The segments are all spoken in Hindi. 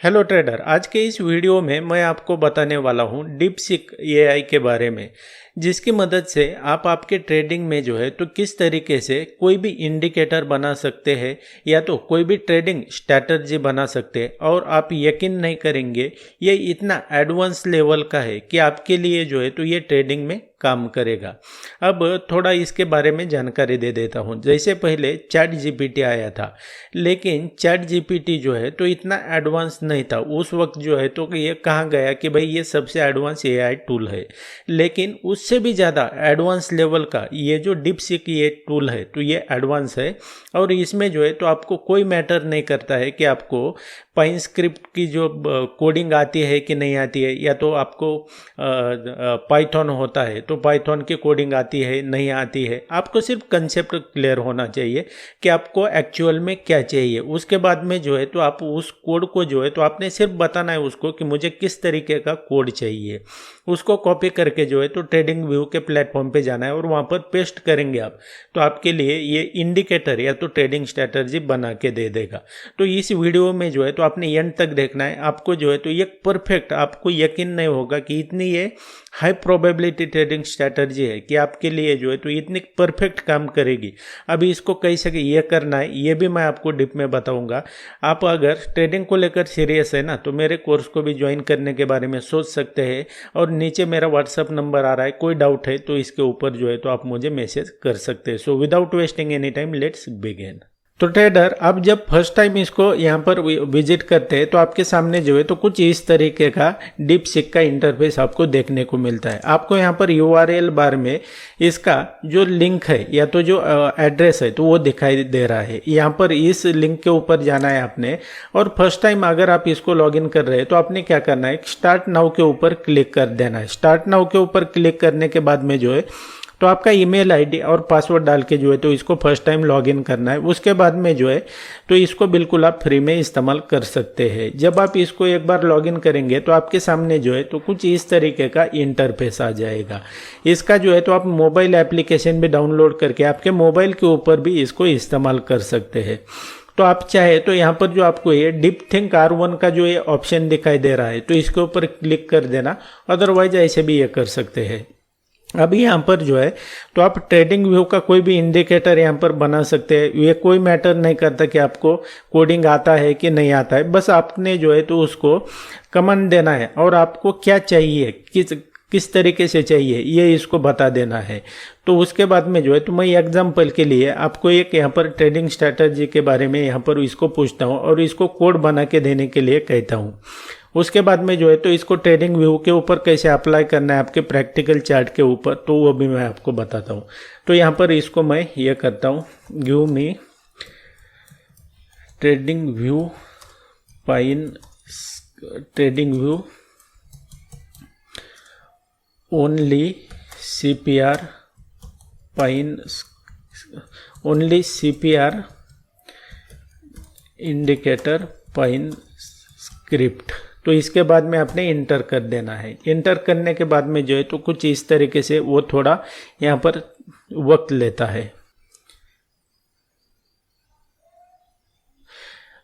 हेलो ट्रेडर, आज के इस वीडियो में मैं आपको बताने वाला हूँ डीपसीक एआई के बारे में, जिसकी मदद से आप आपके ट्रेडिंग में जो है तो किस तरीके से कोई भी इंडिकेटर बना सकते हैं या तो कोई भी ट्रेडिंग स्ट्रैटेजी बना सकते हैं। और आप यकीन नहीं करेंगे, ये इतना एडवांस लेवल का है कि आपके लिए जो है तो ये ट्रेडिंग में काम करेगा। अब थोड़ा इसके बारे में जानकारी दे देता हूँ। जैसे पहले चैट जीपीटी आया था, लेकिन चैट जीपीटी जो है तो इतना एडवांस नहीं था उस वक्त जो है तो ये कहा गया कि भाई ये सबसे एडवांस एआई टूल है। लेकिन उससे भी ज़्यादा एडवांस लेवल का ये जो डीपसीक ये टूल है तो ये एडवांस है। और इसमें जो है तो आपको कोई मैटर नहीं करता है कि आपको पाइन स्क्रिप्ट की जो कोडिंग आती है कि नहीं आती है, या तो आपको पाइथन होता है तो पाइथन की कोडिंग आती है नहीं आती है। आपको सिर्फ कंसेप्ट क्लियर होना चाहिए कि आपको एक्चुअल में क्या चाहिए। उसके बाद में जो है तो आप उस कोड को जो है तो आपने सिर्फ बताना है उसको कि मुझे किस तरीके का कोड चाहिए। उसको कॉपी करके जो है तो ट्रेडिंग व्यू के प्लेटफॉर्म पे जाना है और वहाँ पर पेस्ट करेंगे आप, तो आपके लिए ये इंडिकेटर या तो ट्रेडिंग स्ट्रैटेजी बना के दे देगा। तो इस वीडियो में जो है तो आपने एंड तक देखना है। आपको जो है तो ये परफेक्ट, आपको यकीन नहीं होगा कि इतनी ये हाई प्रोबेबिलिटी ट्रेडिंग स्ट्रैटेजी है कि आपके लिए जो है तो इतनी परफेक्ट काम करेगी। अभी इसको कैसे ये करना है ये भी मैं आपको डिप में बताऊंगा। आप अगर ट्रेडिंग को लेकर सीरियस है ना, तो मेरे कोर्स को भी ज्वाइन करने के बारे में सोच सकते हैं। और नीचे मेरा व्हाट्सअप नंबर आ रहा है, कोई डाउट है तो इसके ऊपर जो है तो आप मुझे मैसेज कर सकते हैं। So without wasting any time let's begin. तो ट्रेडर, आप जब फर्स्ट टाइम इसको यहाँ पर विजिट करते हैं तो आपके सामने जो है तो कुछ इस तरीके का डीपसीक का इंटरफेस आपको देखने को मिलता है। आपको यहाँ पर यूआरएल बार में इसका जो लिंक है या तो जो एड्रेस है तो वो दिखाई दे रहा है। यहाँ पर इस लिंक के ऊपर जाना है आपने। और फर्स्ट टाइम अगर आप इसको लॉगिन कर रहे हैं तो आपने क्या करना है, स्टार्ट नाउ के ऊपर क्लिक कर देना है। स्टार्ट नाउ के ऊपर क्लिक करने के बाद में जो है तो आपका ईमेल आईडी और पासवर्ड डाल के जो है तो इसको फर्स्ट टाइम लॉगिन करना है। उसके बाद में जो है तो इसको बिल्कुल आप फ्री में इस्तेमाल कर सकते हैं। जब आप इसको एक बार लॉगिन करेंगे तो आपके सामने जो है तो कुछ इस तरीके का इंटरफेस आ जाएगा। इसका जो है तो आप मोबाइल एप्लीकेशन भी डाउनलोड करके आपके मोबाइल के ऊपर भी इसको इस्तेमाल कर सकते हैं। तो आप चाहे तो यहाँ पर जो आपको ये डीपथिंक R1 का जो ये ऑप्शन दिखाई दे रहा है तो इसके ऊपर क्लिक कर देना, अदरवाइज ऐसे भी ये कर सकते हैं। अभी यहाँ पर जो है तो आप ट्रेडिंग व्यू का कोई भी इंडिकेटर यहाँ पर बना सकते हैं। ये कोई मैटर नहीं करता कि आपको कोडिंग आता है कि नहीं आता है, बस आपने जो है तो उसको कमांड देना है और आपको क्या चाहिए, किस तरीके से चाहिए ये इसको बता देना है। तो उसके बाद में जो है तो मैं एग्जांपल के लिए आपको एक यहाँ पर ट्रेडिंग स्ट्रैटेजी के बारे में यहाँ पर इसको पूछता हूँ और इसको कोड बना के देने के लिए कहता हूँ। उसके बाद में जो है तो इसको ट्रेडिंग व्यू के ऊपर कैसे अप्लाई करना है आपके प्रैक्टिकल चार्ट के ऊपर, तो वो भी मैं आपको बताता हूँ। तो यहाँ पर इसको मैं ये करता हूँ, give me trading view pine trading view only CPR pine only CPR indicator pine script. तो इसके बाद में आपने इंटर कर देना है। इंटर करने के बाद में जो है तो कुछ इस तरीके से वो थोड़ा यहाँ पर वक्त लेता है।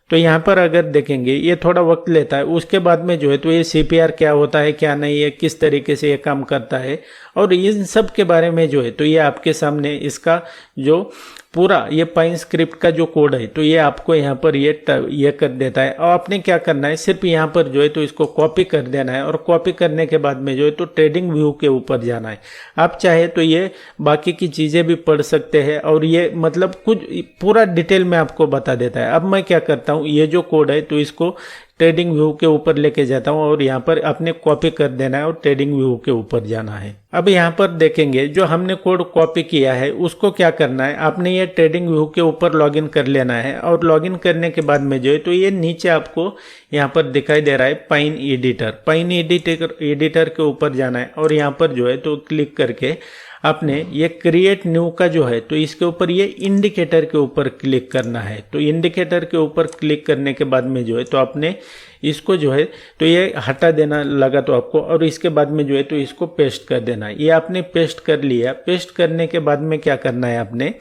तो यहाँ पर अगर देखेंगे ये थोड़ा वक्त लेता है। उसके बाद में जो है तो ये CPR क्या होता है क्या नहीं है, किस तरीके से ये काम करता है और इन सब के बारे में जो है तो ये आपके सामने इसका जो पूरा ये पाइन स्क्रिप्ट का जो कोड है तो ये आपको यहाँ पर ये कर देता है। और आपने क्या करना है, सिर्फ यहाँ पर जो है तो इसको कॉपी कर देना है और कॉपी करने के बाद में जो है तो ट्रेडिंग व्यू के ऊपर जाना है। आप चाहे तो ये बाकी की चीज़ें भी पढ़ सकते हैं और ये मतलब कुछ पूरा डिटेल में आपको बता देता है। अब मैं क्या करता हूँ, ये जो कोड है तो इसको ट्रेडिंग व्यू के ऊपर लेके जाता हूँ और यहाँ पर अपने कॉपी कर देना है और ट्रेडिंग व्यू के ऊपर जाना है। अब यहाँ पर देखेंगे जो हमने कोड कॉपी किया है उसको क्या करना है, आपने ये ट्रेडिंग व्यू के ऊपर लॉगिन कर लेना है। और लॉगिन करने के बाद में जो है तो ये नीचे आपको यहाँ पर दिखाई दे रहा है पाइन एडिटर के ऊपर जाना है और यहाँ पर जो है तो क्लिक करके आपने ये क्रिएट न्यू का जो है तो इसके ऊपर ये इंडिकेटर के ऊपर क्लिक करना है। तो इंडिकेटर के ऊपर क्लिक करने के बाद में जो है तो आपने इसको जो है तो ये हटा देना लगा तो आपको, और इसके बाद में जो है तो इसको पेस्ट कर देना है। ये आपने पेस्ट कर लिया। पेस्ट करने के बाद में क्या करना है, आपने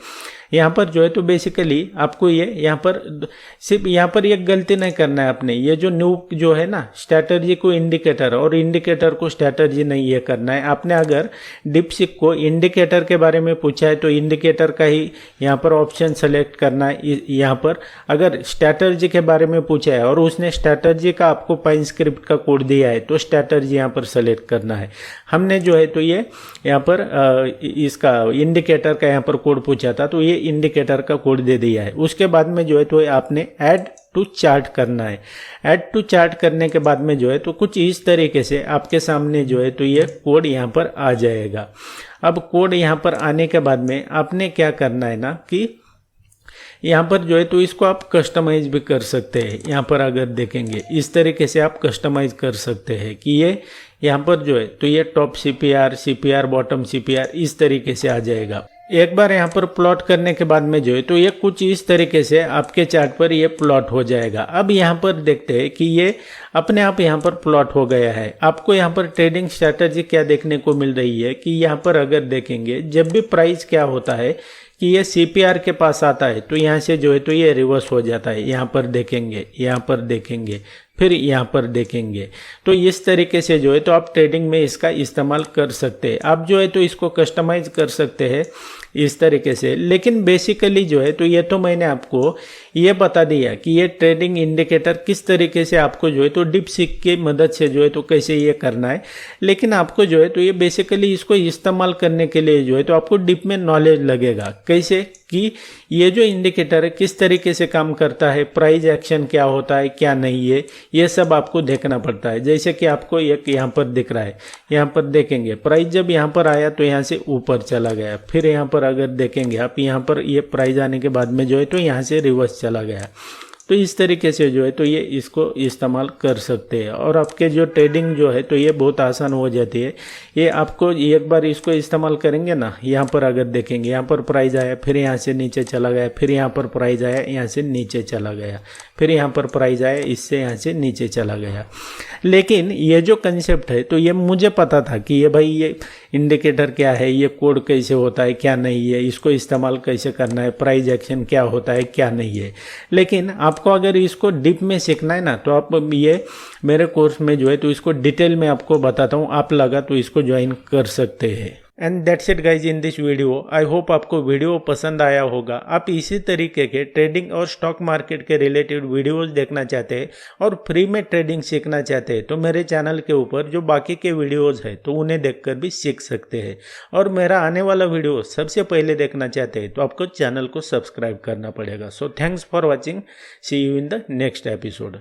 यहाँ पर जो है तो बेसिकली आपको ये यहाँ पर सिर्फ यहाँ पर एक गलती नहीं करना है आपने, ये जो न्यू जो है ना स्ट्रैटेजी को इंडिकेटर और इंडिकेटर को स्ट्रैटेजी नहीं ये करना है आपने। अगर DeepSeek को इंडिकेटर के बारे में पूछा है तो इंडिकेटर का ही यहाँ पर ऑप्शन सेलेक्ट करना है। यहाँ पर अगर स्ट्रैटेजी के बारे में पूछा है और उसने स्ट्रैटेजी का आपको पाइन स्क्रिप्ट का कोड दिया है तो स्ट्रैटेजी यहाँ पर सेलेक्ट करना है। हमने जो है तो ये यहाँ पर इसका इंडिकेटर का यहाँ पर कोड पूछा था तो ये इंडिकेटर का कोड दे दिया है। उसके बाद में जो है तो आपने ऐड टू चार्ट करना है। ऐड टू चार्ट करने के बाद में जो है तो कुछ इस तरीके से आपके सामने जो है तो ये कोड यहाँ पर आ जाएगा। अब कोड यहाँ पर आने के बाद में आपने क्या करना है ना कि यहाँ पर जो है तो इसको आप कस्टमाइज भी कर सकते हैं। यहाँ पर अगर देखेंगे इस तरीके से आप कस्टमाइज कर सकते हैं कि ये यहाँ पर जो है तो ये टॉप CPR बॉटम CPR इस तरीके से आ जाएगा। एक बार यहाँ पर प्लॉट करने के बाद में जो है तो ये कुछ इस तरीके से आपके चार्ट पर ये प्लॉट हो जाएगा। अब यहाँ पर देखते हैं कि ये अपने आप यहाँ पर प्लॉट हो गया है। आपको यहाँ पर ट्रेडिंग स्ट्रैटेजी क्या देखने को मिल रही है कि यहाँ पर अगर देखेंगे जब भी प्राइस क्या होता है कि ये CPR के पास आता है तो यहाँ से जो है तो ये रिवर्स हो जाता है। यहाँ पर देखेंगे फिर यहाँ पर देखेंगे तो इस तरीके से जो है तो आप ट्रेडिंग में इसका इस्तेमाल कर सकते हैं। आप जो है तो इसको कस्टमाइज कर सकते हैं इस तरीके से। लेकिन बेसिकली जो है तो ये तो मैंने आपको ये बता दिया कि ये ट्रेडिंग इंडिकेटर किस तरीके से आपको जो है तो DeepSeek की मदद से जो है तो कैसे ये करना है। लेकिन आपको जो है तो ये बेसिकली इसको इस्तेमाल करने के लिए जो है तो आपको डीप में नॉलेज लगेगा कैसे कि ये जो इंडिकेटर है किस तरीके से काम करता है, प्राइस एक्शन क्या होता है क्या नहीं है, ये सब आपको देखना पड़ता है। जैसे कि आपको एक यहाँ पर दिख रहा है, यहाँ पर देखेंगे प्राइस जब यहाँ पर आया तो यहाँ से ऊपर चला गया। फिर यहाँ पर अगर देखेंगे आप यहाँ पर ये प्राइस आने के बाद में जो है तो यहाँ से रिवर्स चला गया। तो इस तरीके से जो है तो ये इसको इस्तेमाल कर सकते हैं और आपके जो ट्रेडिंग जो है तो ये बहुत आसान हो जाती है। ये आपको एक बार इसको इस्तेमाल करेंगे ना, यहाँ पर अगर देखेंगे यहाँ पर प्राइस आया फिर यहाँ से नीचे चला गया, फिर यहाँ पर प्राइस आया यहाँ से नीचे चला गया, फिर यहाँ पर प्राइस आया इससे यहाँ से नीचे चला गया। लेकिन ये जो कंसेप्ट है तो ये मुझे पता था कि ये भाई ये इंडिकेटर क्या है, ये कोड कैसे होता है क्या नहीं है, इसको इस्तेमाल कैसे करना है, प्राइस एक्शन क्या होता है क्या नहीं है। लेकिन आपको अगर इसको डीप में सीखना है ना तो आप ये मेरे कोर्स में जो है तो इसको डिटेल में आपको बताता हूँ, आप लगा तो इसको ज्वाइन कर सकते हैं। And that's it guys in this video. I hope आपको वीडियो पसंद आया होगा। आप इसी तरीके के ट्रेडिंग और स्टॉक मार्केट के रिलेटेड वीडियोस देखना चाहते हैं और फ्री में ट्रेडिंग सीखना चाहते हैं तो मेरे चैनल के ऊपर जो बाकी के वीडियोस है तो उन्हें देखकर भी सीख सकते हैं। और मेरा आने वाला वीडियो सबसे पहले देखना चाहते हैं तो आपको चैनल को सब्सक्राइब करना पड़ेगा। So thanks for watching, see you in the next episode.